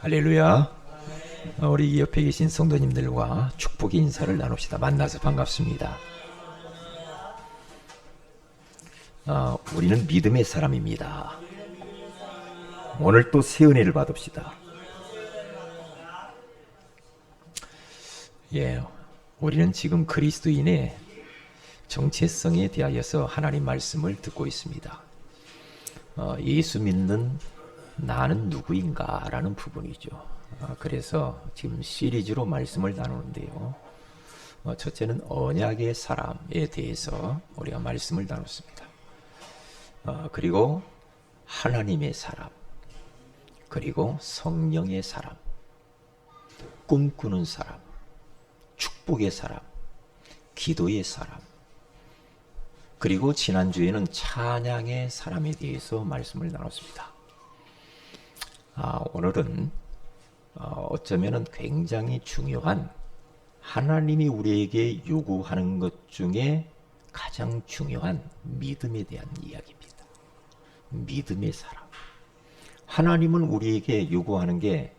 할렐루야. 우리 옆에 계신 성도님들과 축복의 인사를 나눕시다. 만나서 반갑습니다. 우리는 믿음의 사람입니다. 오늘 또 새 은혜를 받읍시다. 우리는 지금 그리스도인의 정체성에 대하여서 하나님 말씀을 듣고 있습니다. 예수 믿는 나는 누구인가 라는 부분이죠. 그래서 지금 시리즈로 말씀을 나누는데요. 첫째는 언약의 사람에 대해서 우리가 말씀을 나눴습니다. 그리고 하나님의 사람, 그리고 성령의 사람, 꿈꾸는 사람, 축복의 사람, 기도의 사람, 그리고 지난주에는 찬양의 사람에 대해서 말씀을 나눴습니다. 오늘은 어쩌면 굉장히 중요한 하나님이 우리에게 요구하는 것 중에 가장 중요한 믿음에 대한 이야기입니다. 믿음의 사람. 하나님은 우리에게 요구하는 게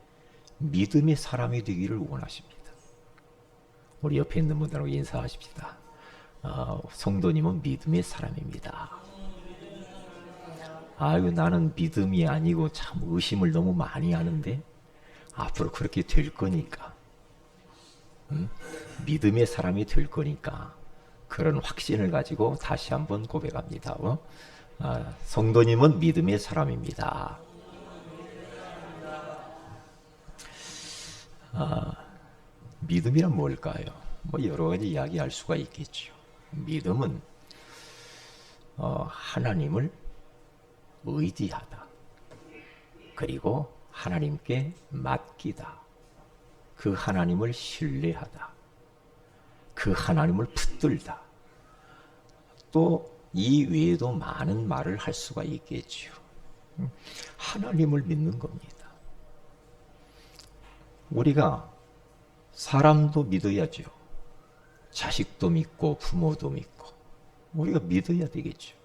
믿음의 사람이 되기를 원하십니다. 우리 옆에 있는 분들하고 인사하십시다. 성도님은 믿음의 사람입니다. 나는 믿음이 아니고 참 의심을 너무 많이 하는데 앞으로 그렇게 될 거니까, 믿음의 사람이 될 거니까 그런 확신을 가지고 다시 한번 고백합니다. 성도님은 믿음의 사람입니다. 믿음이란 뭘까요? 여러 가지 이야기할 수가 있겠죠. 믿음은 하나님을 의지하다. 그리고 하나님께 맡기다. 그 하나님을 신뢰하다. 그 하나님을 붙들다. 또 이 외에도 많은 말을 할 수가 있겠죠. 하나님을 믿는 겁니다. 우리가 사람도 믿어야죠. 자식도 믿고 부모도 믿고 우리가 믿어야 되겠죠.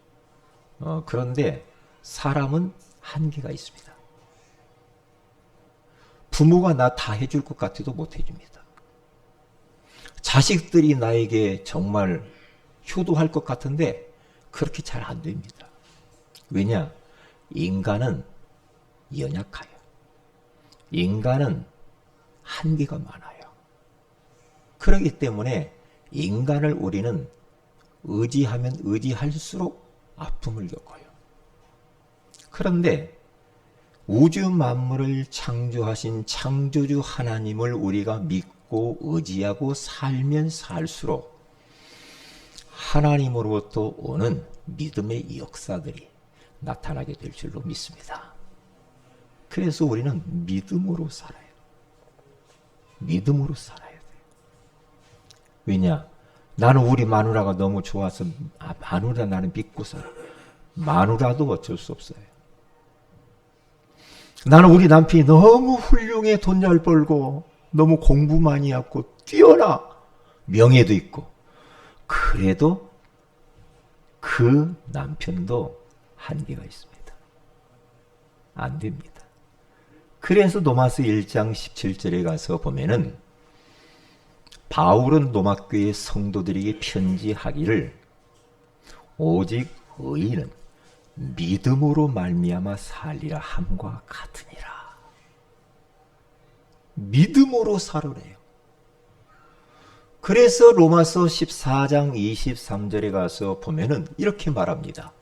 그런데 사람은 한계가 있습니다. 부모가 나 다 해줄 것 같아도 못 해줍니다. 자식들이 나에게 정말 효도할 것 같은데 그렇게 잘 안 됩니다. 왜냐? 인간은 연약해요. 인간은 한계가 많아요. 그렇기 때문에 인간을 우리는 의지하면 의지할수록 아픔을 겪어요. 그런데 우주 만물을 창조하신 창조주 하나님을 우리가 믿고 의지하고 살면 살수록 하나님으로부터 오는 믿음의 역사들이 나타나게 될 줄로 믿습니다. 그래서 우리는 믿음으로 살아요. 믿음으로 살아야 돼요. 왜냐? 나는 우리 마누라가 너무 좋아서 마누라 나는 믿고 살아. 마누라도 어쩔 수 없어요. 나는 우리 남편이 너무 훌륭해, 돈 잘 벌고 너무 공부 많이 하고 뛰어나, 명예도 있고. 그래도 그 남편도 한계가 있습니다. 안 됩니다. 그래서 로마서 1장 17절에 가서 보면은 바울은 로마교회 성도들에게 편지하기를 오직 의인은 믿음으로 말미암아 살리라 함과 같으니라. 믿음으로 살으래요. 그래서 로마서 14장 23절에 가서 보면은 이렇게 말합니다.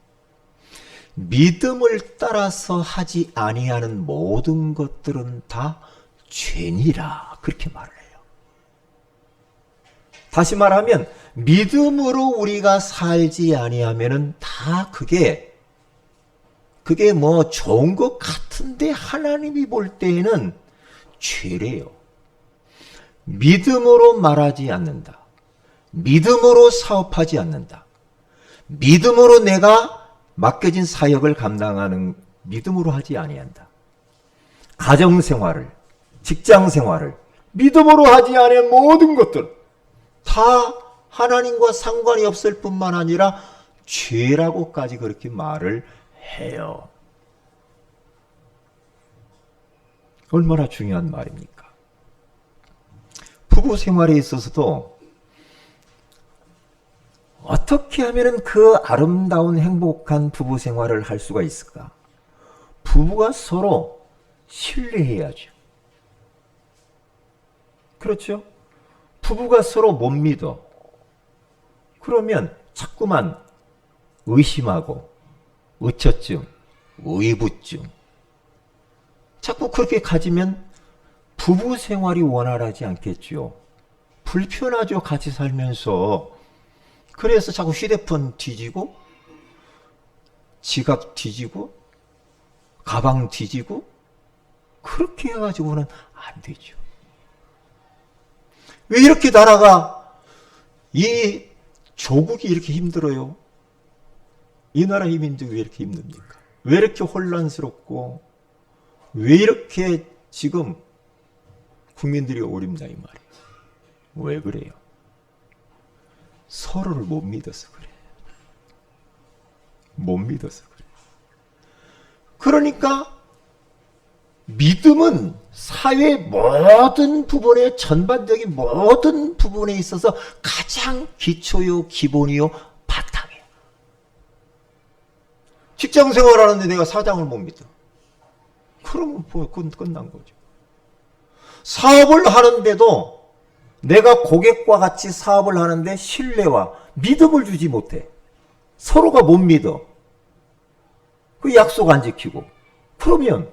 믿음을 따라서 하지 아니하는 모든 것들은 다 죄니라. 그렇게 말을 해요. 다시 말하면 믿음으로 우리가 살지 아니하면은 다 그게 좋은 것 같은데 하나님이 볼 때에는 죄래요. 믿음으로 말하지 않는다. 믿음으로 사업하지 않는다. 믿음으로 내가 맡겨진 사역을 감당하는 믿음으로 하지 아니한다. 가정생활을, 직장생활을 믿음으로 하지 않은 모든 것들 다 하나님과 상관이 없을 뿐만 아니라 죄라고까지 그렇게 말을 해요. 얼마나 중요한 말입니까? 부부 생활에 있어서도 어떻게 하면 그 아름다운 행복한 부부 생활을 할 수가 있을까? 부부가 서로 신뢰해야죠. 그렇죠? 부부가 서로 못 믿어. 그러면 자꾸만 의심하고 의처증, 의부증 자꾸 그렇게 가지면 부부 생활이 원활하지 않겠죠. 불편하죠. 같이 살면서. 그래서 자꾸 휴대폰 뒤지고 지갑 뒤지고 가방 뒤지고 그렇게 해가지고는 안 되죠. 왜 이렇게 나라가 이 조국이 이렇게 힘들어요? 이 나라 민족이 왜 이렇게 힘듭니까? 왜 이렇게 혼란스럽고 왜 이렇게 지금 국민들이 어렵나 이 말이에요. 왜 그래요? 서로를 못 믿어서 그래. 못 믿어서 그래. 그러니까 믿음은 사회 모든 부분에 전반적인 모든 부분에 있어서 가장 기초요, 기본이요, 바탕이에요. 직장 생활하는데 내가 사장을 못 믿어. 그러면 그건 끝난 거죠. 사업을 하는데도 내가 고객과 같이 사업을 하는데 신뢰와 믿음을 주지 못해. 서로가 못 믿어. 그 약속 안 지키고. 그러면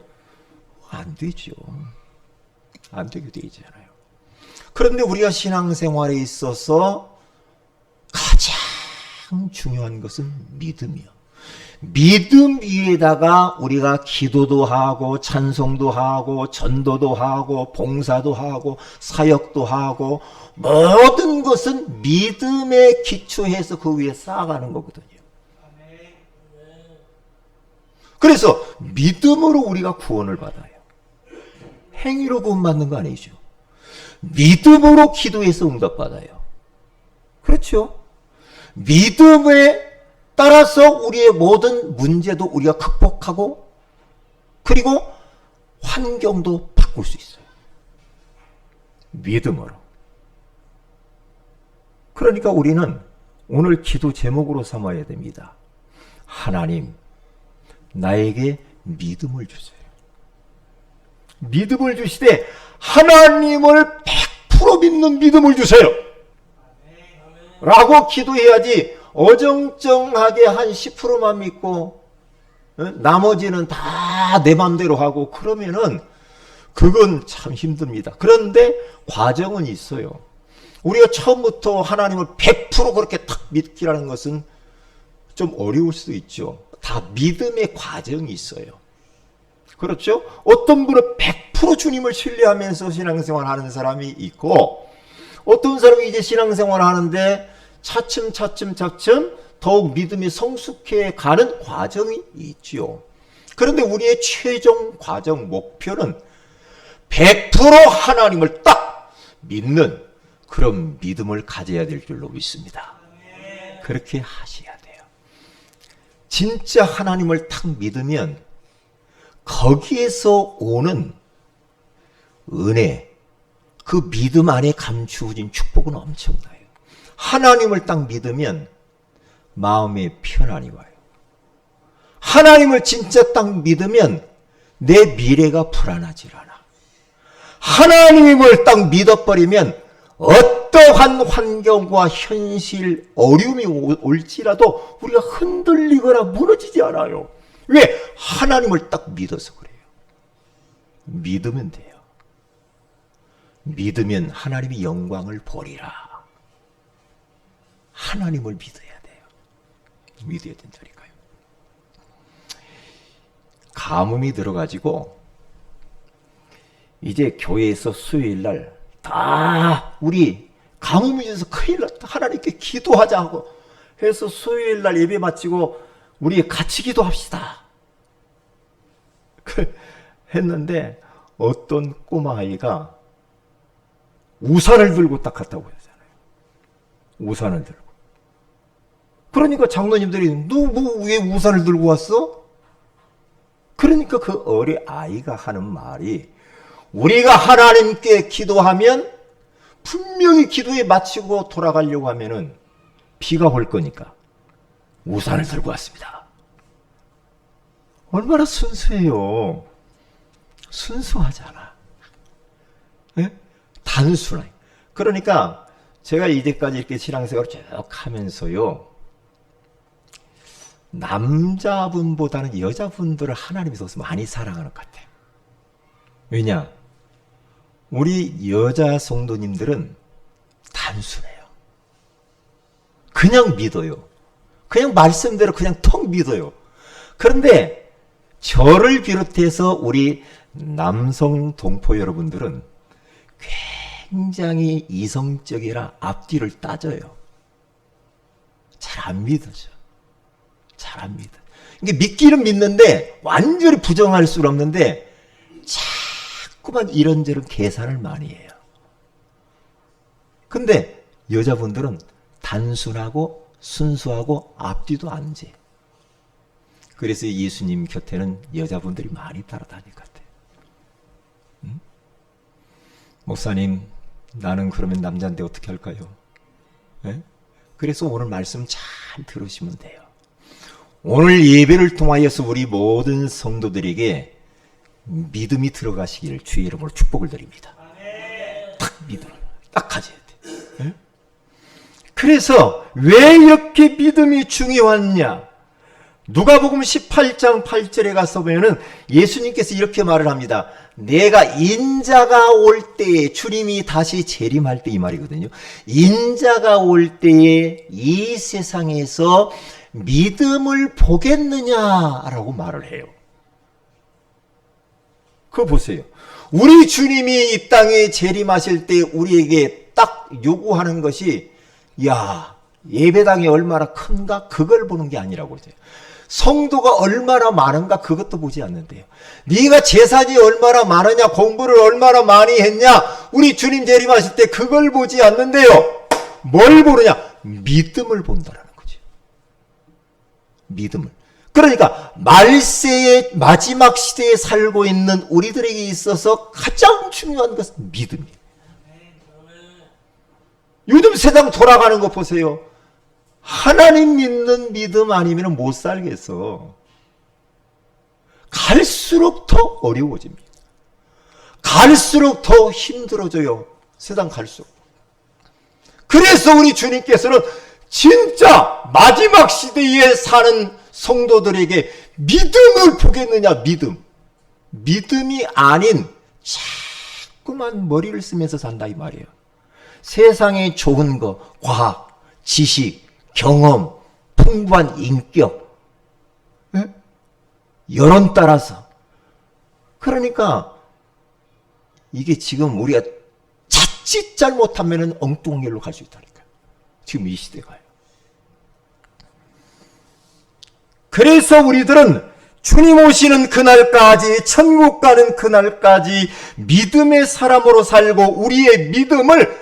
안 되죠. 안 되게 되잖아요. 그런데 우리가 신앙생활에 있어서 가장 중요한 것은 믿음이요. 믿음 위에다가 우리가 기도도 하고 찬송도 하고 전도도 하고 봉사도 하고 사역도 하고 모든 것은 믿음에 기초해서 그 위에 쌓아가는 거거든요. 그래서 믿음으로 우리가 구원을 받아요. 행위로 구원받는 거 아니죠. 믿음으로 기도해서 응답받아요. 그렇죠? 믿음에 따라서 우리의 모든 문제도 우리가 극복하고 그리고 환경도 바꿀 수 있어요. 믿음으로. 그러니까 우리는 오늘 기도 제목으로 삼아야 됩니다. 하나님, 나에게 믿음을 주세요. 믿음을 주시되 하나님을 100% 믿는 믿음을 주세요. 라고 기도해야지 어정쩡하게 한 10%만 믿고 나머지는 다 내 맘대로 하고 그러면은 그건 참 힘듭니다. 그런데 과정은 있어요. 우리가 처음부터 하나님을 100% 그렇게 탁 믿기라는 것은 좀 어려울 수도 있죠. 다 믿음의 과정이 있어요. 그렇죠? 어떤 분은 100% 주님을 신뢰하면서 신앙생활 하는 사람이 있고 어떤 사람이 이제 신앙생활 하는데 차츰 더욱 믿음이 성숙해 가는 과정이 있죠. 그런데 우리의 최종 과정 목표는 100% 하나님을 딱 믿는 그런 믿음을 가져야 될 줄로 믿습니다. 그렇게 하셔야 돼요. 진짜 하나님을 딱 믿으면 거기에서 오는 은혜, 그 믿음 안에 감추어진 축복은 엄청나요. 하나님을 딱 믿으면 마음에 편안이 와요. 하나님을 진짜 딱 믿으면 내 미래가 불안하지 않아. 하나님을 딱 믿어버리면 어떠한 환경과 현실, 어려움이 올지라도 우리가 흔들리거나 무너지지 않아요. 왜? 하나님을 딱 믿어서 그래요. 믿으면 돼요. 믿으면 하나님이 영광을 보리라. 하나님을 믿어야 돼요. 믿어야 된다니까요. 가뭄이 들어가지고 이제 교회에서 수요일날 다 우리 가뭄이 있어서 큰일 났다. 하나님께 기도하자 하고 해서 수요일날 예배 마치고 우리 같이 기도합시다. 했는데 어떤 꼬마아이가 우산을 들고 딱 갔다고 하잖아요. 우산을 들고. 그러니까 장로님들이 너 뭐 왜 우산을 들고 왔어? 그러니까 그 어린 아이가 하는 말이 우리가 하나님께 기도하면 분명히 기도에 마치고 돌아가려고 하면은 비가 올 거니까 우산을 들고 왔습니다. 얼마나 순수해요. 순수하잖아. 네? 단순해. 그러니까 제가 이제까지 이렇게 신앙생활을 쭉 하면서요, 남자분보다는 여자분들을 하나님이 더 많이 사랑하는 것 같아요. 왜냐? 우리 여자 성도님들은 단순해요. 그냥 믿어요. 그냥 말씀대로 그냥 턱 믿어요. 그런데 저를 비롯해서 우리 남성 동포 여러분들은 굉장히 이성적이라 앞뒤를 따져요. 잘 안 믿어져. 잘 안 믿어. 이게 믿기는 믿는데 완전히 부정할 수는 없는데 자꾸만 이런저런 계산을 많이 해요. 근데 여자분들은 단순하고 순수하고 앞뒤도 안 재. 그래서 예수님 곁에는 여자분들이 많이 따라다닐 것 같아요. 응? 목사님, 나는 그러면 남자인데 어떻게 할까요? 네? 그래서 오늘 말씀 잘 들으시면 돼요. 오늘 예배를 통하여서 우리 모든 성도들에게 믿음이 들어가시기를 주의 이름으로 축복을 드립니다. 딱 믿음을 딱 가져야 돼. 네? 그래서 왜 이렇게 믿음이 중요하냐? 누가복음 18장 8절에 가서 보면은 예수님께서 이렇게 말을 합니다. 내가 인자가 올 때에, 주님이 다시 재림할 때 이 말이거든요. 인자가 올 때에 이 세상에서 믿음을 보겠느냐라고 말을 해요. 그거 보세요. 우리 주님이 이 땅에 재림하실 때 우리에게 딱 요구하는 것이, 야, 예배당이 얼마나 큰가? 그걸 보는 게 아니라고 그러죠. 성도가 얼마나 많은가? 그것도 보지 않는데요. 네가 재산이 얼마나 많으냐? 공부를 얼마나 많이 했냐? 우리 주님 재림하실 때 그걸 보지 않는데요. 뭘 보느냐? 믿음을 본다라는 거죠. 믿음을. 그러니까 말세의 마지막 시대에 살고 있는 우리들에게 있어서 가장 중요한 것은 믿음이에요. 요즘 세상 돌아가는 거 보세요. 하나님 믿는 믿음 아니면 못 살겠어. 갈수록 더 어려워집니다. 갈수록 더 힘들어져요. 세상 갈수록. 그래서 우리 주님께서는 진짜 마지막 시대에 사는 성도들에게 믿음을 보겠느냐, 믿음. 믿음이 아닌 자꾸만 머리를 쓰면서 산다 이 말이에요. 세상에 좋은 거, 과학, 지식, 경험, 풍부한 인격, 네? 여론 따라서. 그러니까 이게 지금 우리가 자칫 잘못하면 엉뚱한 길로 갈 수 있다니까요. 지금 이 시대가요. 그래서 우리들은 주님 오시는 그날까지, 천국 가는 그날까지 믿음의 사람으로 살고 우리의 믿음을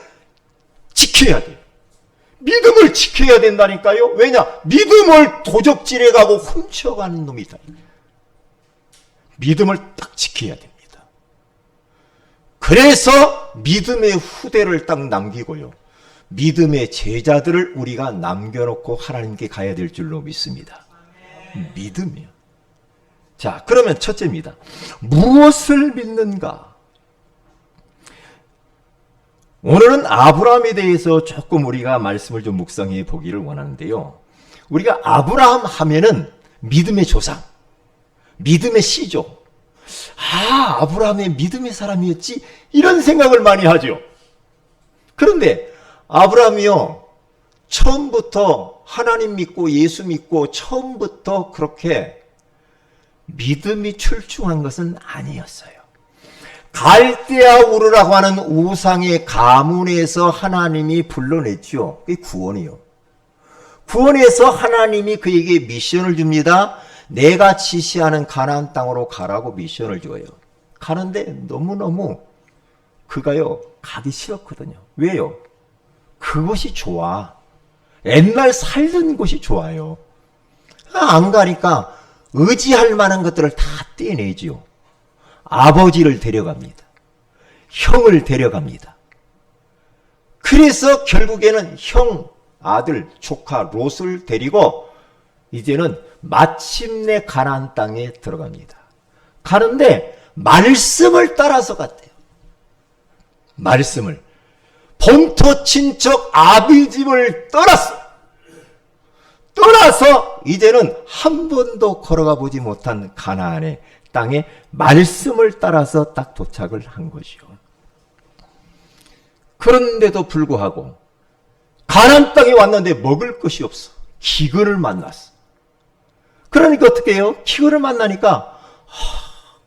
지켜야 돼요. 믿음을 지켜야 된다니까요. 왜냐? 믿음을 도적질해 가고 훔쳐가는 놈이 있다. 믿음을 딱 지켜야 됩니다. 그래서 믿음의 후대를 딱 남기고요. 믿음의 제자들을 우리가 남겨놓고 하나님께 가야 될 줄로 믿습니다. 믿음이요. 자, 그러면 첫째입니다. 무엇을 믿는가? 오늘은 아브라함에 대해서 조금 우리가 말씀을 좀 묵상해 보기를 원하는데요. 우리가 아브라함 하면은 믿음의 조상, 믿음의 시조. 아, 아브라함의 믿음의 사람이었지? 이런 생각을 많이 하죠. 그런데 아브라함이요, 처음부터 하나님 믿고 예수 믿고 처음부터 그렇게 믿음이 출중한 것은 아니었어요. 갈대아 우르라고 하는 우상의 가문에서 하나님이 불러냈죠. 그게 구원이요. 구원해서 하나님이 그에게 미션을 줍니다. 내가 지시하는 가나안 땅으로 가라고 미션을 줘요. 가는데 너무너무 그가요, 가기 싫었거든요. 왜요? 그것이 좋아. 옛날 살던 곳이 좋아요. 안 가니까 의지할 만한 것들을 다 떼내지요. 아버지를 데려갑니다. 형을 데려갑니다. 그래서 결국에는 형, 아들, 조카 롯을 데리고 이제는 마침내 가나안 땅에 들어갑니다. 가는데 말씀을 따라서 갔대요. 말씀을. 본토 친척 아비집을 떠나서 이제는 한 번도 걸어가 보지 못한 가나안의 땅에 말씀을 따라서 딱 도착을 한 것이요. 그런데도 불구하고 가나안 땅에 왔는데 먹을 것이 없어. 기근을 만났어. 그러니까 어떻게 해요? 기근을 만나니까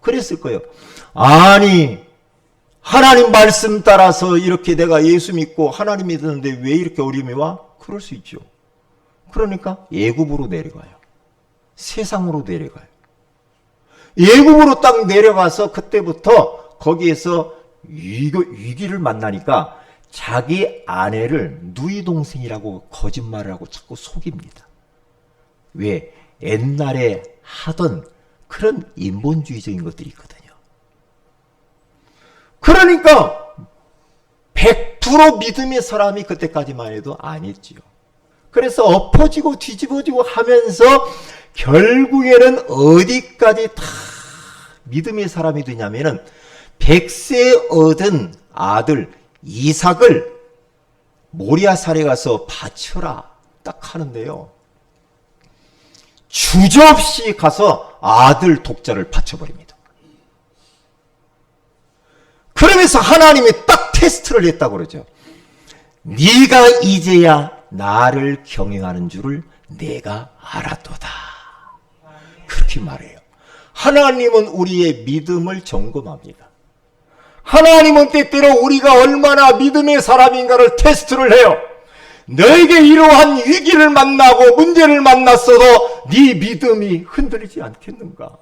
그랬을 거예요. 아니, 하나님 말씀 따라서 이렇게 내가 예수 믿고 하나님 믿었는데 왜 이렇게 어려움이 와? 그럴 수 있죠. 그러니까 애굽으로 내려가요. 세상으로 내려가요. 애굽으로 딱 내려가서 그때부터 거기에서 위기를 만나니까 자기 아내를 누이 동생이라고 거짓말을 하고 자꾸 속입니다. 왜? 옛날에 하던 그런 인본주의적인 것들이 있거든요. 그러니까 100% 믿음의 사람이 그때까지만 해도 아니지요. 그래서 엎어지고 뒤집어지고 하면서 결국에는 어디까지 다 믿음의 사람이 되냐면은 100세 얻은 아들 이삭을 모리아산에 가서 바쳐라 딱 하는데요. 주저없이 가서 아들 독자를 바쳐버립니다. 그러면서 하나님이 딱 테스트를 했다고 그러죠. 네가 이제야 나를 경외하는 줄을 내가 알았도다. 그렇게 말해요. 하나님은 우리의 믿음을 점검합니다. 하나님은 때때로 우리가 얼마나 믿음의 사람인가를 테스트를 해요. 너에게 이러한 위기를 만나고 문제를 만났어도 네 믿음이 흔들리지 않겠는가?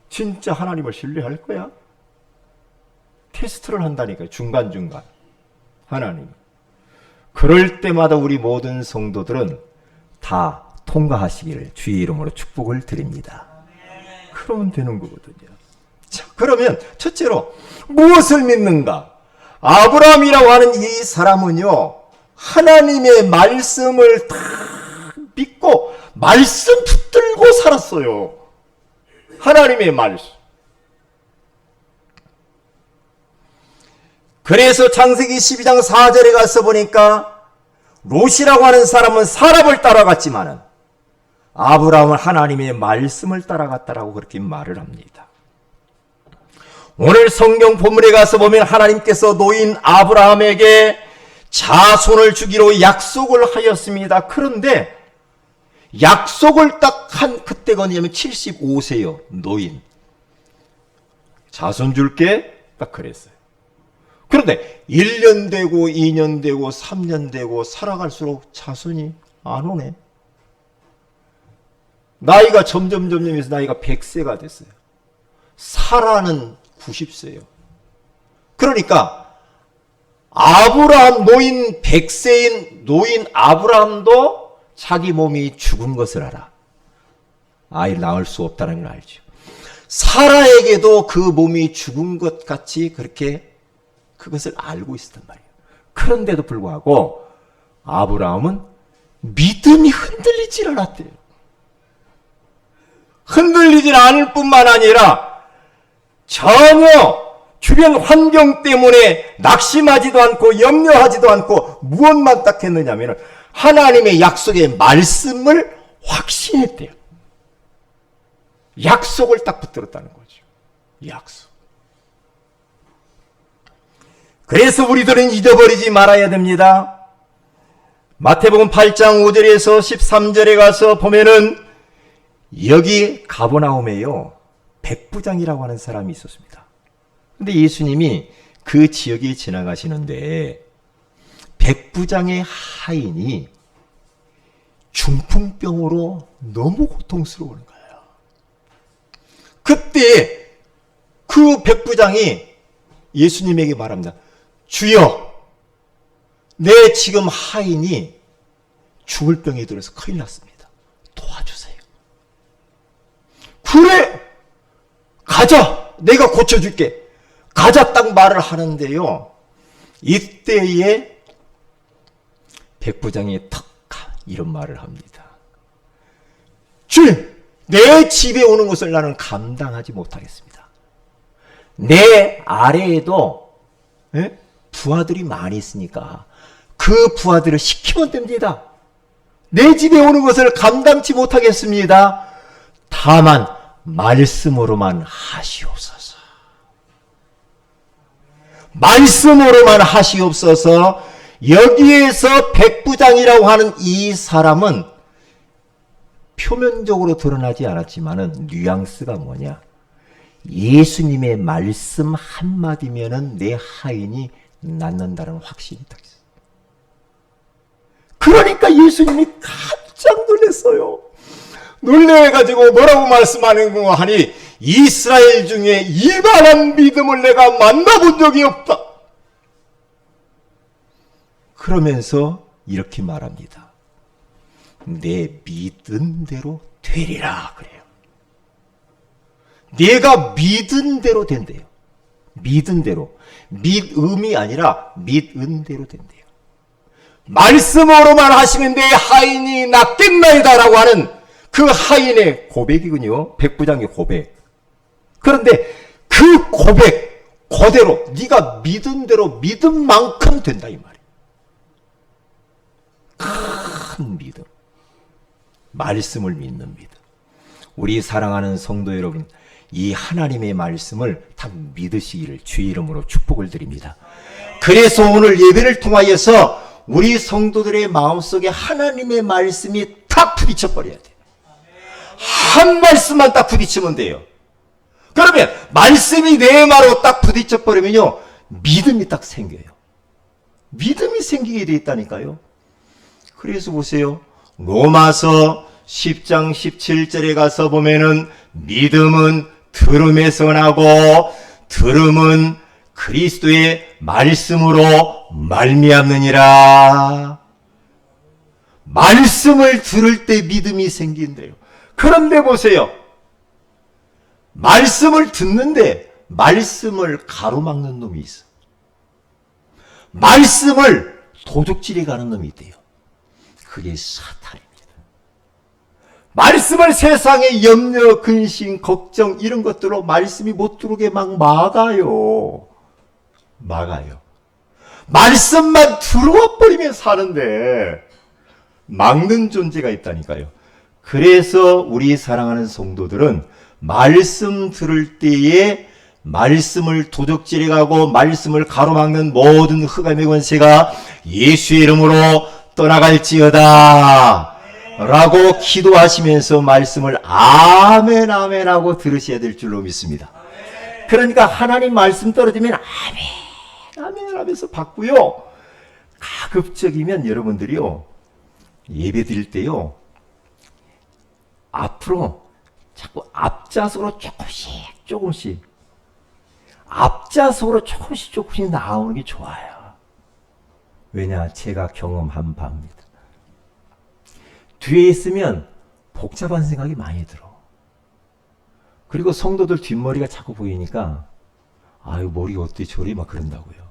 진짜 하나님을 신뢰할 거야? 테스트를 한다니까요. 중간중간. 하나님. 그럴 때마다 우리 모든 성도들은 다 통과하시기를 주의 이름으로 축복을 드립니다. 그러면 되는 거거든요. 자, 그러면 첫째로 무엇을 믿는가? 아브라함이라고 하는 이 사람은요, 하나님의 말씀을 다 믿고 말씀 붙들고 살았어요. 하나님의 말씀. 그래서 창세기 12장 4절에 가서 보니까 롯이라고 하는 사람은 사람을 따라갔지만은 아브라함은 하나님의 말씀을 따라갔다라고 그렇게 말을 합니다. 오늘 성경 본문에 가서 보면 하나님께서 노인 아브라함에게 자손을 주기로 약속을 하였습니다. 그런데 약속을 딱 한 그때가 언제냐면 75세요. 노인. 자손 줄게 딱 그랬어요. 그런데 1년 되고 2년 되고 3년 되고 살아갈수록 자손이 안 오네. 나이가 점점해서 나이가 100세가 됐어요. 사라는 90세예요. 그러니까 아브라함 노인 100세인 노인 아브라함도 자기 몸이 죽은 것을 알아. 아이를 낳을 수 없다는 걸 알죠. 사라에게도 그 몸이 죽은 것 같이 그렇게 그것을 알고 있었단 말이에요. 그런데도 불구하고 아브라함은 믿음이 흔들리질 않았대요. 흔들리질 않을 뿐만 아니라 전혀 주변 환경 때문에 낙심하지도 않고 염려하지도 않고 무엇만 딱 했느냐면 하나님의 약속의 말씀을 확신했대요. 약속을 딱 붙들었다는 거죠. 약속. 그래서 우리들은 잊어버리지 말아야 됩니다. 마태복음 8장 5절에서 13절에 가서 보면은 여기 가버나움에요. 백부장이라고 하는 사람이 있었습니다. 근데 예수님이 그 지역에 지나가시는데 백부장의 하인이 중풍병으로 너무 고통스러운 거예요. 그때 그 백부장이 예수님에게 말합니다. 주여, 내 지금 하인이 죽을 병에 들어서 큰일 났습니다. 도와주세요. 그래, 가자. 내가 고쳐줄게. 가자 딱 말을 하는데요. 이때에 백부장이 탁 이런 말을 합니다. 주님, 내 집에 오는 것을 나는 감당하지 못하겠습니다. 내 아래에도 부하들이 많이 있으니까 그 부하들을 시키면 됩니다. 내 집에 오는 것을 감당치 못하겠습니다. 다만 말씀으로만 하시옵소서. 말씀으로만 하시옵소서. 여기에서 백부장이라고 하는 이 사람은 표면적으로 드러나지 않았지만은 뉘앙스가 뭐냐? 예수님의 말씀 한마디면은 내 하인이 낫는다는 확신이 딱 있어요. 그러니까 예수님이 깜짝 놀랐어요. 놀래가지고 뭐라고 말씀하는가 하니, 이스라엘 중에 이만한 믿음을 내가 만나본 적이 없다. 그러면서 이렇게 말합니다. 내 믿은 대로 되리라 그래요. 내가 믿은 대로 된대요. 믿은 대로. 믿음이 아니라 믿은 대로 된대요. 말씀으로만 하시면 내 하인이 낫겠나이다 라고 하는 그 하인의 고백이군요. 백부장의 고백. 그런데 그 고백 그대로 네가 믿은 대로 믿은 만큼 된다 이 말이에요. 큰 믿음. 말씀을 믿는 믿음. 우리 사랑하는 성도 여러분, 이 하나님의 말씀을 다 믿으시기를 주의 이름으로 축복을 드립니다. 그래서 오늘 예배를 통하여서 우리 성도들의 마음속에 하나님의 말씀이 딱 부딪혀버려야 돼요. 한 말씀만 딱 부딪히면 돼요. 그러면 말씀이 내 마음으로 딱 부딪혀버리면요, 믿음이 딱 생겨요. 믿음이 생기게 돼 있다니까요. 그래서 보세요. 로마서 10장 17절에 가서 보면은 믿음은 들음에서 나고 들음은 그리스도의 말씀으로 말미암느니라. 말씀을 들을 때 믿음이 생긴대요. 그런데 보세요. 말씀을 듣는데 말씀을 가로막는 놈이 있어. 말씀을 도둑질해 가는 놈이 있대요. 그게 사탄입니다. 말씀을 세상의 염려, 근심, 걱정 이런 것들로 말씀이 못 들어오게 막 막아요. 말씀만 들어와 버리면 사는데 막는 존재가 있다니까요. 그래서 우리 사랑하는 성도들은 말씀 들을 때에 말씀을 도적질해가고 말씀을 가로막는 모든 흑암의 권세가 예수의 이름으로 떠나갈지어다 라고 기도하시면서 말씀을 아멘 아멘 하고 들으셔야 될 줄로 믿습니다. 그러니까 하나님 말씀 떨어지면 아멘 아멘 하면서 받고요. 가급적이면 여러분들이요, 예배 드릴 때요, 앞으로 자꾸 앞좌석으로 조금씩 앞좌석으로 조금씩 나오는 게 좋아요. 왜냐? 제가 경험한 바입니다. 뒤에 있으면 복잡한 생각이 많이 들어. 그리고 성도들 뒷머리가 자꾸 보이니까 아유 머리가 어떻게 저리 막 그런다고요.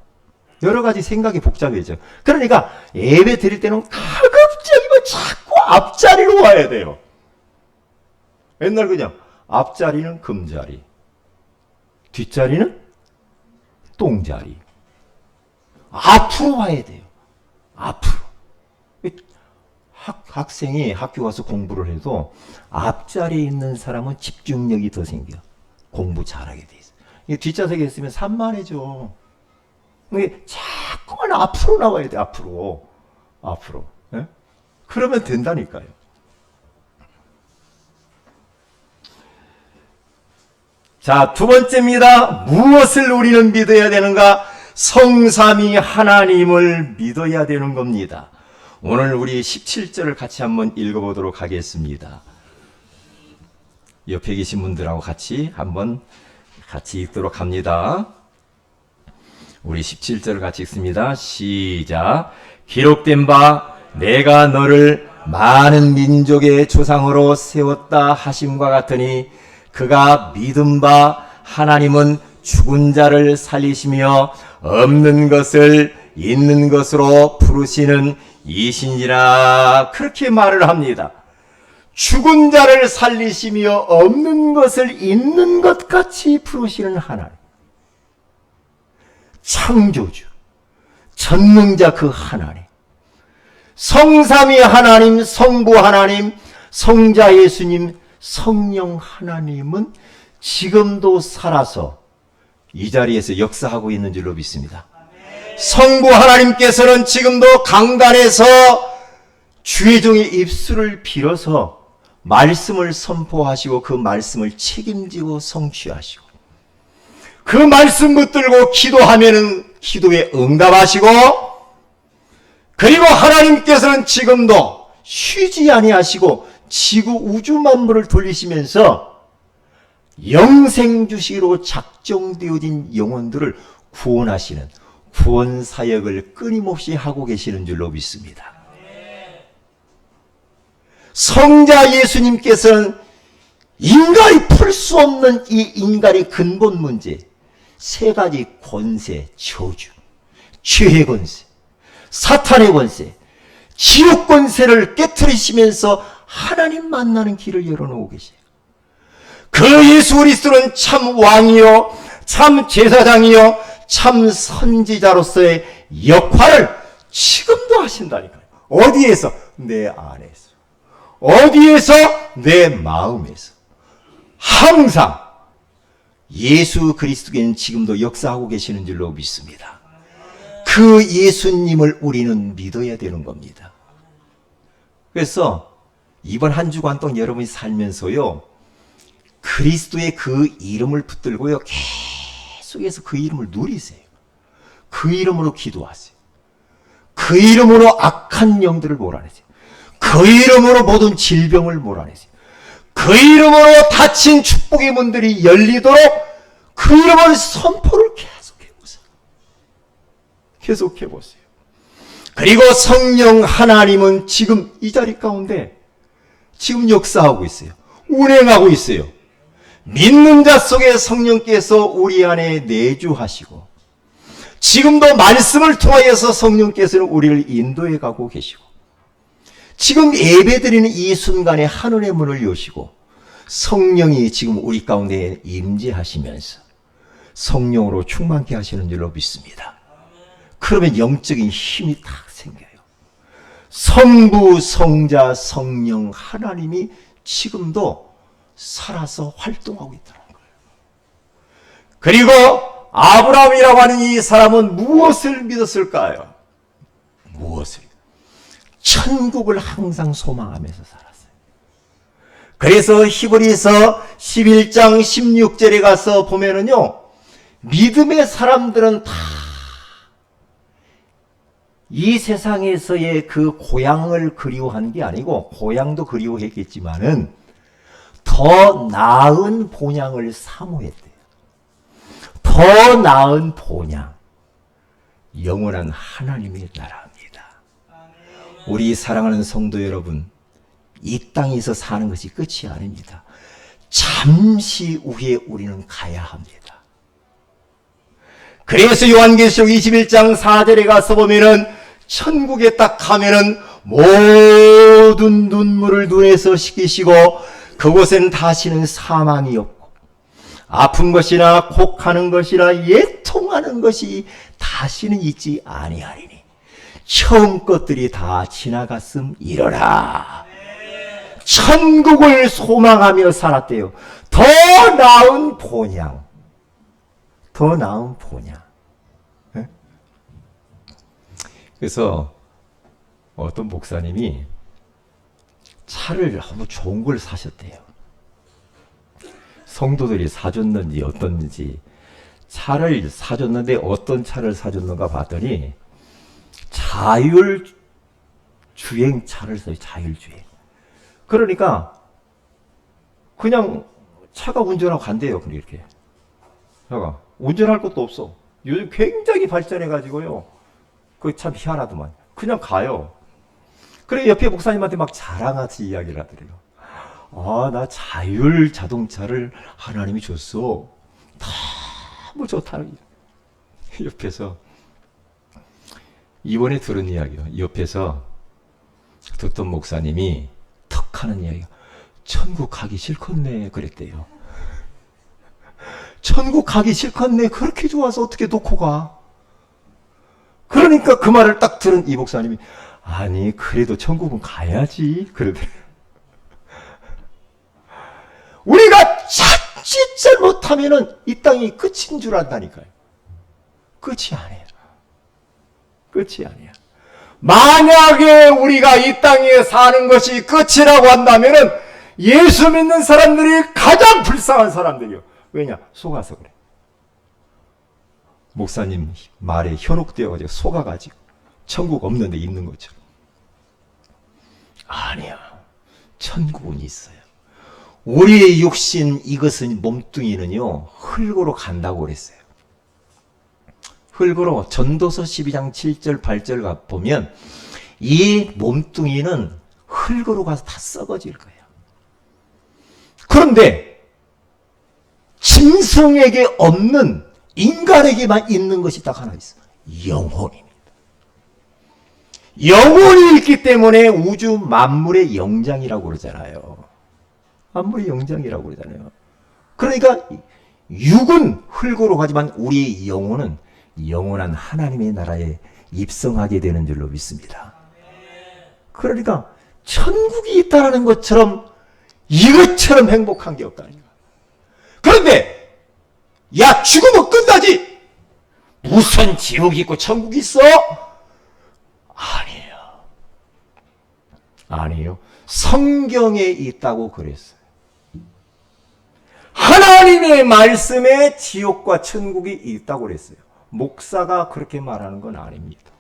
여러 가지 생각이 복잡해져. 그러니까 예배 드릴 때는 가급적이면 자꾸 앞자리로 와야 돼요. 맨날 그냥 앞자리는 금자리, 뒷자리는 똥자리. 앞으로 와야 돼요. 앞으로. 학생이 학교 가서 공부를 해도 앞자리에 있는 사람은 집중력이 더 생겨. 공부 잘하게 돼 있어. 뒷좌석에 있으면 산만해져. 자꾸만 앞으로 나와야 돼. 앞으로. 예? 그러면 된다니까요. 자, 두 번째입니다. 무엇을 우리는 믿어야 되는가? 성삼위 하나님을 믿어야 되는 겁니다. 오늘 우리 17절을 같이 한번 읽어보도록 하겠습니다. 옆에 계신 분들하고 같이 읽도록 합니다. 우리 17절을 같이 읽습니다. 시작. 기록된 바 내가 너를 많은 민족의 조상으로 세웠다 하심과 같으니 그가 믿은 바 하나님은 죽은 자를 살리시며 없는 것을 있는 것으로 부르시는 이신이라 그렇게 말을 합니다. 죽은 자를 살리시며 없는 것을 있는 것 같이 부르시는 하나님. 창조주, 전능자 그 하나님. 성삼위 하나님, 성부 하나님, 성자 예수님, 성령 하나님은 지금도 살아서 이 자리에서 역사하고 있는 줄로 믿습니다. 성부 하나님께서는 지금도 강단에서 주의 종의 입술을 빌어서 말씀을 선포하시고 그 말씀을 책임지고 성취하시고 그 말씀 붙들고 기도하면은 기도에 응답하시고 그리고 하나님께서는 지금도 쉬지 아니하시고 지구 우주 만물을 돌리시면서 영생주시로 작정되어진 영혼들을 구원하시는 구원 사역을 끊임없이 하고 계시는 줄로 믿습니다. 성자 예수님께서는 인간이 풀 수 없는 이 인간의 근본 문제, 세 가지 권세, 저주, 죄의 권세, 사탄의 권세, 지옥 권세를 깨트리시면서 하나님 만나는 길을 열어놓고 계세요. 그 예수 그리스도는 참 왕이요, 참 제사장이요, 참 선지자로서의 역할을 지금도 하신다니까요. 어디에서? 내 안에서. 어디에서? 내 마음에서. 항상 예수 그리스도께는 지금도 역사하고 계시는 줄로 믿습니다. 그 예수님을 우리는 믿어야 되는 겁니다. 그래서 이번 한 주간 동안 여러분이 살면서요, 그리스도의 그 이름을 붙들고요, 계속해서 그 이름을 누리세요. 그 이름으로 기도하세요. 그 이름으로 악한 영들을 몰아내세요. 그 이름으로 모든 질병을 몰아내세요. 그 이름으로 닫힌 축복의 문들이 열리도록 그 이름을 선포를 계속해보세요. 계속해보세요. 그리고 성령 하나님은 지금 이 자리 가운데 지금 역사하고 있어요. 운행하고 있어요. 믿는 자 속에 성령께서 우리 안에 내주하시고 지금도 말씀을 통하여서 성령께서는 우리를 인도해 가고 계시고 지금 예배드리는 이 순간에 하늘의 문을 여시고 성령이 지금 우리 가운데 임재하시면서 성령으로 충만케 하시는 줄로 믿습니다. 그러면 영적인 힘이 딱 생겨요. 성부, 성자, 성령 하나님이 지금도 살아서 활동하고 있다는 거예요. 그리고 아브라함이라고 하는 이 사람은 무엇을 믿었을까요? 무엇을? 천국을 항상 소망하면서 살았어요. 그래서 히브리서 11장 16절에 가서 보면은요, 믿음의 사람들은 다 이 세상에서의 그 고향을 그리워한 게 아니고, 고향도 그리워했겠지만은 더 나은 본향을 사모했대요. 더 나은 본향, 영원한 하나님의 나라입니다. 우리 사랑하는 성도 여러분, 이 땅에서 사는 것이 끝이 아닙니다. 잠시 후에 우리는 가야 합니다. 그래서 요한계시록 21장 4절에 가서 보면은 천국에 딱 가면은 모든 눈물을 눈에서 씻기시고 그곳에는 다시는 사망이 없고 아픈 것이나 곡하는 것이나 예통하는 것이 다시는 있지 아니하리니 처음 것들이 다 지나갔음 이러라. 천국을 소망하며 살았대요. 더 나은 본향, 더 나은 본향. 그래서 어떤 목사님이 차를 너무 좋은 걸 사셨대요. 성도들이 사줬는지 어떤지 차를 사줬는데 어떤 차를 사줬는가 봤더니 자율주행차를 써요. 자율주행. 그러니까 그냥 차가 운전하고 간대요. 이렇게 차가 운전할 것도 없어. 요즘 굉장히 발전해가지고요. 그게 참 희한하더만. 그냥 가요. 그래 옆에 목사님한테 막 자랑하듯이 이야기를 하더래요. 아, 나 자율 자동차를 하나님이 줬어. 뭐 좋다. 옆에서 이번에 들은 이야기요. 옆에서 듣던 목사님이 턱 하는 이야기가 천국 가기 싫겠네 그랬대요. 천국 가기 싫겠네. 그렇게 좋아서 어떻게 놓고 가? 그러니까 그 말을 딱 들은 이 목사님이 아니 그래도 천국은 가야지 그러더래요. 우리가 자칫 잘못하면은 이 땅이 끝인 줄 안다니까요. 끝이 아니에요. 끝이 아니야. 만약에 우리가 이 땅에 사는 것이 끝이라고 한다면은 예수 믿는 사람들이 가장 불쌍한 사람들이요. 왜냐? 속아서 그래. 목사님 말에 현혹되어가지고 속아가지고 천국 없는데 있는 것처럼. 아니야. 천국은 있어요. 우리의 육신 이것은 몸뚱이는요. 흙으로 간다고 그랬어요. 흙으로 전도서 12장 7절 8절 보면 이 몸뚱이는 흙으로 가서 다 썩어질 거예요. 그런데 짐승에게 없는 인간에게만 있는 것이 딱 하나 있어요. 영혼입니다. 영혼이 있기 때문에 우주 만물의 영장이라고 그러잖아요. 만물의 영장이라고 그러잖아요. 그러니까 육은 흙으로 가지만 우리의 영혼은 영원한 하나님의 나라에 입성하게 되는 줄로 믿습니다. 그러니까 천국이 있다는 것처럼 이것처럼 행복한 게 없다니까. 그런데 야 죽으면 끝나지. 무슨 지옥이 있고 천국이 있어? 아니에요. 아니에요. 성경에 있다고 그랬어요. 하나님의 말씀에 지옥과 천국이 있다고 그랬어요. 목사가 그렇게 말하는 건 아닙니다.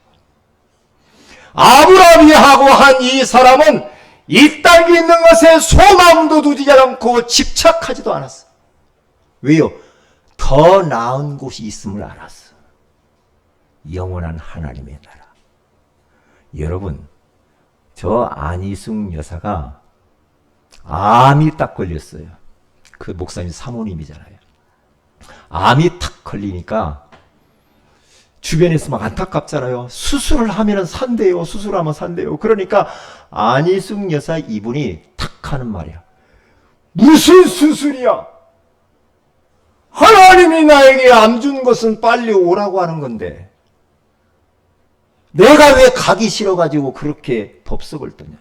아브라함이 하고 한 이 사람은 이 땅에 있는 것에 소망도 두지 않고 집착하지도 않았어. 왜요? 더 나은 곳이 있음을 알았어. 영원한 하나님의 나라. 여러분, 저 안희숙 여사가 암이 딱 걸렸어요. 그 목사님 사모님이잖아요. 암이 탁 걸리니까 주변에서 막 안타깝잖아요. 수술을 하면 산대요. 수술하면 산대요. 그러니까 안희숙 여사 이분이 탁 하는 말이야. 무슨 수술이야? 하나님이 나에게 암 준 것은 빨리 오라고 하는 건데 내가 왜 가기 싫어가지고 그렇게 법석을 떠냐?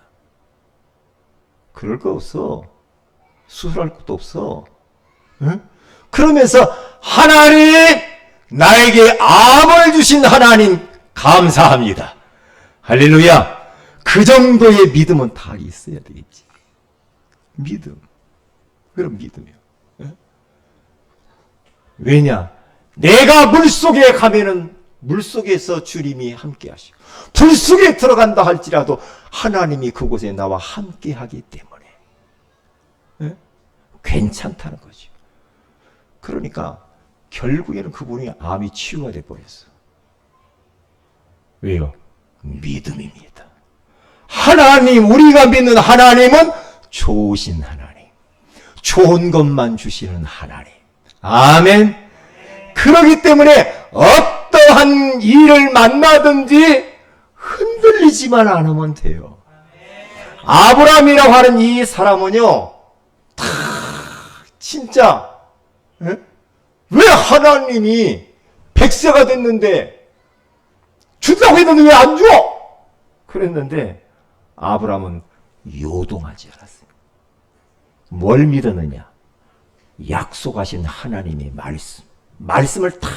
그럴 거 없어. 수술할 것도 없어. 응? 그러면서 하나님 나에게 암을 주신 하나님 감사합니다. 할렐루야. 그 정도의 믿음은 다 있어야 되겠지. 믿음. 그럼 믿음이요. 왜냐? 내가 물속에 가면은 물속에서 주님이 함께 하시고 불속에 들어간다 할지라도 하나님이 그곳에 나와 함께 하기 때문에 괜찮다는 거죠. 그러니까 결국에는 그분이 암이 치유가 돼버렸어. 왜요? 믿음입니다. 하나님, 우리가 믿는 하나님은 좋으신 하나님, 좋은 것만 주시는 하나님. 아멘. 그렇기 때문에 어떠한 일을 만나든지 흔들리지만 않으면 돼요. 아브라함이라고 하는 이 사람은요, 진짜 왜 하나님이 100세가 됐는데 준다고 했는데 왜 안 줘? 그랬는데 아브라함은 요동하지 않았어요. 뭘 믿었느냐? 약속하신 하나님의 말씀을 다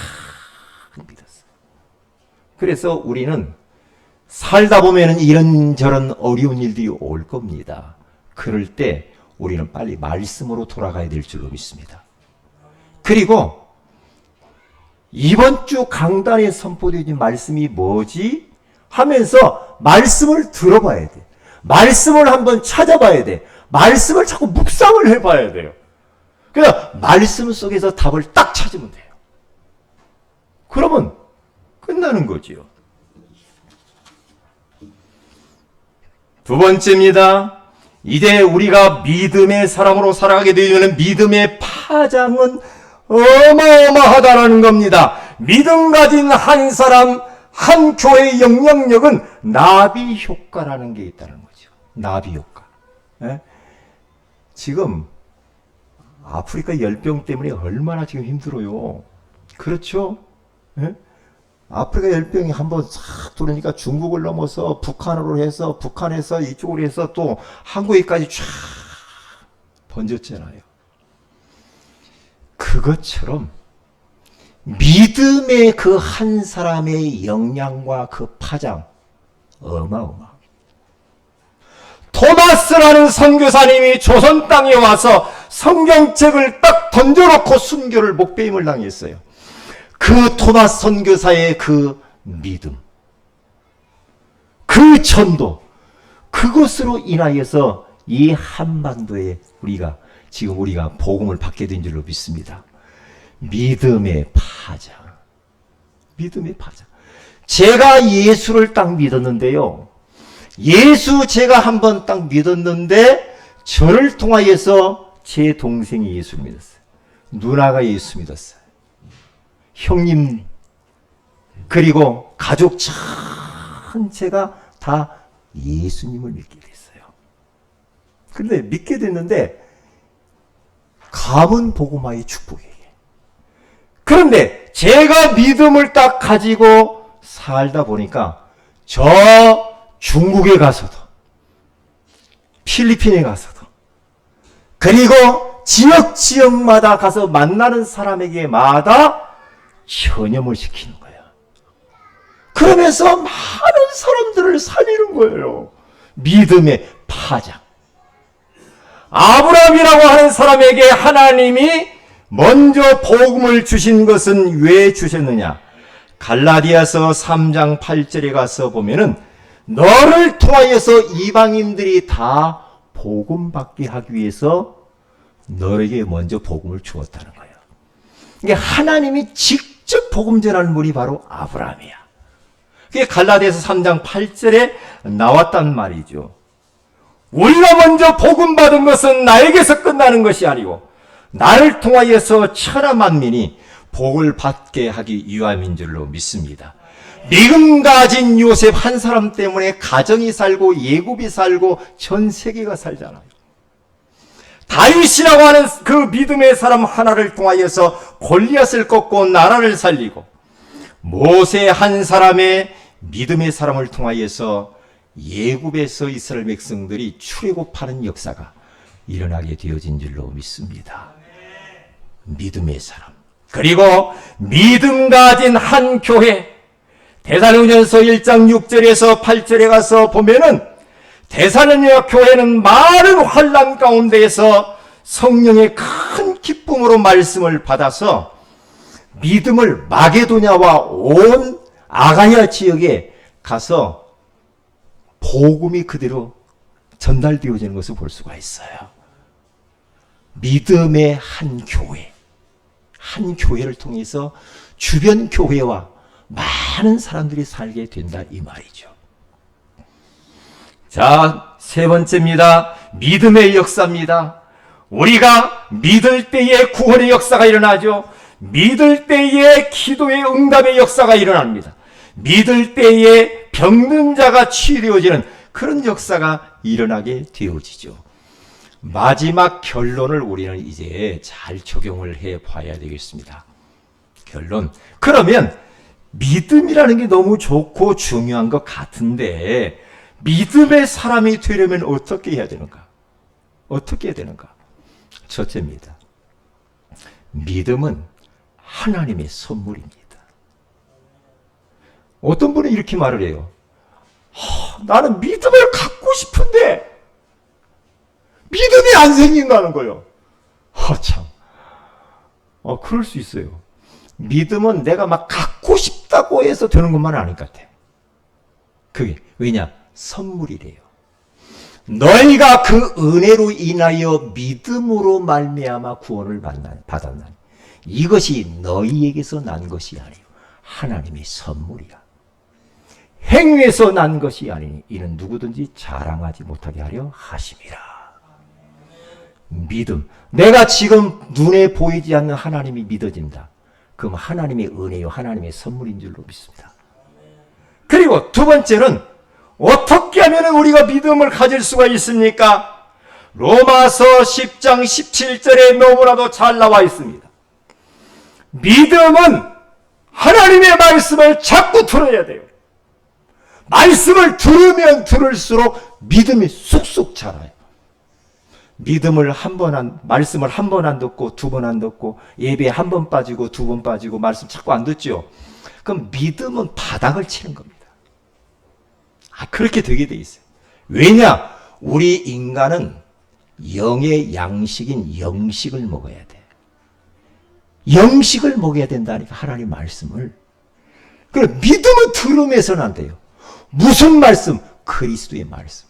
믿었어요. 그래서 우리는 살다 보면 이런저런 어려운 일들이 올 겁니다. 그럴 때 우리는 빨리 말씀으로 돌아가야 될 줄로 믿습니다. 그리고 이번 주 강단에 선포되어진 말씀이 뭐지? 하면서 말씀을 들어봐야 돼. 말씀을 한번 찾아봐야 돼. 말씀을 자꾸 묵상을 해봐야 돼요. 그래서 말씀 속에서 답을 딱 찾으면 돼요. 그러면 끝나는 거지요. 두 번째입니다. 이제 우리가 믿음의 사람으로 살아가게 되면 믿음의 파장은 어마어마하다라는 겁니다. 믿음 가진 한 사람, 한 교회의 영향력은 나비 효과라는 게 있다는 거죠. 나비 효과. 예? 지금 아프리카 열병 때문에 얼마나 지금 힘들어요. 그렇죠? 예? 아프리카 열병이 한번 싹 돌으니까 중국을 넘어서 북한으로 해서, 북한에서 이쪽으로 해서 또 한국에까지 쫙 번졌잖아요. 그것처럼 믿음의 그 한 사람의 영향과 그 파장 어마어마. 토마스라는 선교사님이 조선 땅에 와서 성경책을 딱 던져놓고 순교를 목배임을 당했어요. 그 토마스 선교사의 그 믿음, 그 전도, 그것으로 인하여서 이 한반도에 지금 우리가 복음을 받게 된 줄로 믿습니다. 믿음의 파장. 믿음의 파장. 제가 예수를 딱 믿었는데요. 예수 제가 한번 딱 믿었는데 저를 통하여서 제 동생이 예수를 믿었어요. 누나가 예수 믿었어요. 형님 그리고 가족 전체가 다 예수님을 믿게 됐어요. 그런데 믿게 됐는데 감은 복음화의 축복이에요. 그런데 제가 믿음을 딱 가지고 살다 보니까 저 중국에 가서도 필리핀에 가서도 그리고 지역마다 가서 만나는 사람에게마다 전염을 시키는 거예요. 그러면서 많은 사람들을 살리는 거예요. 믿음의 파장. 아브라함이라고 하는 사람에게 하나님이 먼저 복음을 주신 것은 왜 주셨느냐? 갈라디아서 3장 8절에 가서 보면은 너를 통하여서 이방인들이 다 복음 받게 하기 위해서 너에게 먼저 복음을 주었다는 거예요. 이게 하나님이 직접 복음 전하는 분이 바로 아브라함이야. 그게 갈라디아서 3장 8절에 나왔단 말이죠. 우리가 먼저 복음 받은 것은 나에게서 끝나는 것이 아니고 나를 통하여서 천하 만민이 복을 받게 하기 위함인 줄로 믿습니다. 믿음 가진 요셉 한 사람 때문에 가정이 살고 예굽이 살고 전 세계가 살잖아요. 다윗이라고 하는 그 믿음의 사람 하나를 통하여서 골리앗을 꺾고 나라를 살리고 모세 한 사람의 믿음의 사람을 통하여서 예굽에서 이스라엘 백성들이 출애굽하는 역사가 일어나게 되어진 줄로 믿습니다. 믿음의 사람. 그리고 믿음 가진 한 교회. 데살로니가서 1장 6절에서 8절에 가서 보면은 데살로니가 교회는 많은 환난 가운데에서 성령의 큰 기쁨으로 말씀을 받아서 믿음을 마게도냐와 온 아가야 지역에 가서 복음이 그대로 전달되어지는 것을 볼 수가 있어요. 믿음의 한 교회, 한 교회를 통해서 주변 교회와 많은 사람들이 살게 된다 이 말이죠. 자, 세 번째입니다. 믿음의 역사입니다. 우리가 믿을 때에 구원의 역사가 일어나죠. 믿을 때에 기도의 응답의 역사가 일어납니다. 믿을 때에 병든 자가 치유되어지는 그런 역사가 일어나게 되어지죠. 마지막 결론을 우리는 이제 잘 적용을 해 봐야 되겠습니다. 결론. 그러면 믿음이라는 게 너무 좋고 중요한 것 같은데 믿음의 사람이 되려면 어떻게 해야 되는가? 어떻게 해야 되는가? 첫째입니다. 믿음은 하나님의 선물입니다. 어떤 분은 이렇게 말을 해요. 나는 믿음을 갖고 싶은데 믿음이 안 생긴다는 거예요. 참. 그럴 수 있어요. 믿음은 내가 막 갖고 싶다고 해서 되는 것만은 아닌 것 같아. 그게 왜냐? 선물이래요. 너희가 그 은혜로 인하여 믿음으로 말미암아 구원을 받았나니 이것이 너희에게서 난 것이 아니요 하나님의 선물이야. 행위에서 난 것이 아니니 이는 누구든지 자랑하지 못하게 하려 하심이라. 믿음. 내가 지금 눈에 보이지 않는 하나님이 믿어진다. 그럼 하나님의 은혜요, 하나님의 선물인 줄로 믿습니다. 그리고 두 번째는 어떻게 하면 우리가 믿음을 가질 수가 있습니까? 로마서 10장 17절에 너무나도 잘 나와 있습니다. 믿음은 하나님의 말씀을 자꾸 들어야 돼요. 말씀을 들으면 들을수록 믿음이 쑥쑥 자라요. 말씀을 한 번 안 듣고 두 번 안 듣고 예배에 한 번 빠지고 두 번 빠지고 말씀 자꾸 안 듣죠. 그럼 믿음은 바닥을 치는 겁니다. 그렇게 되게 돼 있어요. 왜냐? 우리 인간은 영의 양식인 영식을 먹어야 돼. 영식을 먹어야 된다니까, 하나님 말씀을. 그래, 믿음은 들음에서는 안 돼요. 무슨 말씀? 그리스도의 말씀.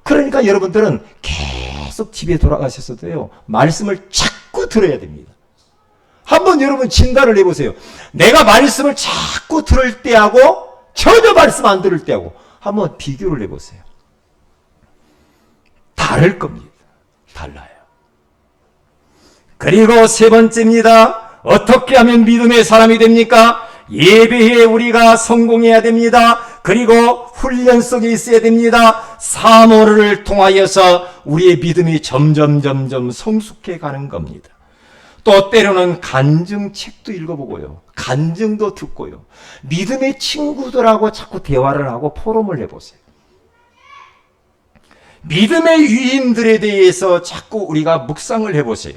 그러니까 여러분들은 계속 집에 돌아가셨어도요, 말씀을 자꾸 들어야 됩니다. 한번 여러분 진단을 해보세요. 내가 말씀을 자꾸 들을 때하고 전혀 말씀 안 들을 때하고 한번 비교를 해보세요. 다를 겁니다. 달라요. 그리고 세 번째입니다. 어떻게 하면 믿음의 사람이 됩니까? 예배에 우리가 성공해야 됩니다. 그리고 훈련 속에 있어야 됩니다. 사모를 통하여서 우리의 믿음이 점점 성숙해 가는 겁니다. 또 때로는 간증책도 읽어보고요. 간증도 듣고요. 믿음의 친구들하고 자꾸 대화를 하고 포럼을 해보세요. 믿음의 유인들에 대해서 자꾸 우리가 묵상을 해보세요.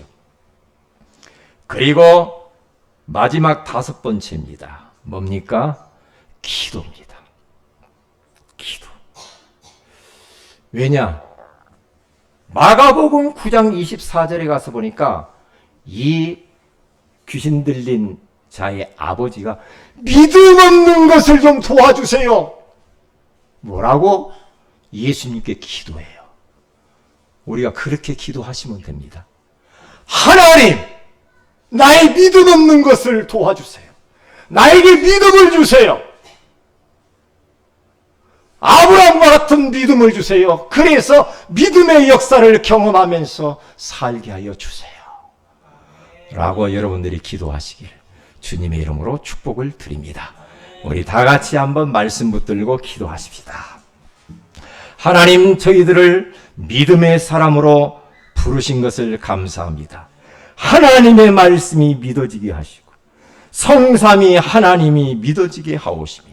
그리고 마지막 다섯 번째입니다. 뭡니까? 기도입니다. 기도. 왜냐? 마가복음 9장 24절에 가서 보니까 이 귀신 들린 자의 아버지가 믿음 없는 것을 좀 도와주세요. 뭐라고? 예수님께 기도해요. 우리가 그렇게 기도하시면 됩니다. 하나님, 나의 믿음 없는 것을 도와주세요. 나에게 믿음을 주세요. 아브라함과 같은 믿음을 주세요. 그래서 믿음의 역사를 경험하면서 살게 하여 주세요. 라고 여러분들이 기도하시길 주님의 이름으로 축복을 드립니다. 우리 다 같이 한번 말씀 붙들고 기도하십시다. 하나님, 저희들을 믿음의 사람으로 부르신 것을 감사합니다. 하나님의 말씀이 믿어지게 하시고 성삼위 하나님이 믿어지게 하오시며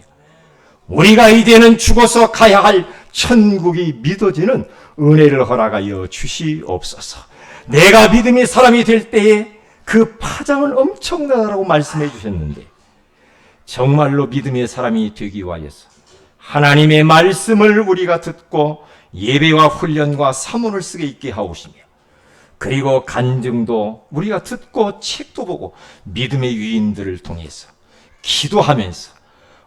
우리가 이제는 죽어서 가야 할 천국이 믿어지는 은혜를 허락하여 주시옵소서. 내가 믿음의 사람이 될 때에 그 파장은 엄청나다라고 말씀해 주셨는데 정말로 믿음의 사람이 되기 위하여서 하나님의 말씀을 우리가 듣고 예배와 훈련과 사문을 쓰게 있게 하오시며 그리고 간증도 우리가 듣고 책도 보고 믿음의 유인들을 통해서 기도하면서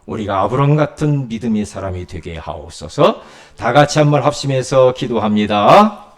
우리가 아브람 같은 믿음의 사람이 되게 하옵소서. 다 같이 한번 합심해서 기도합니다.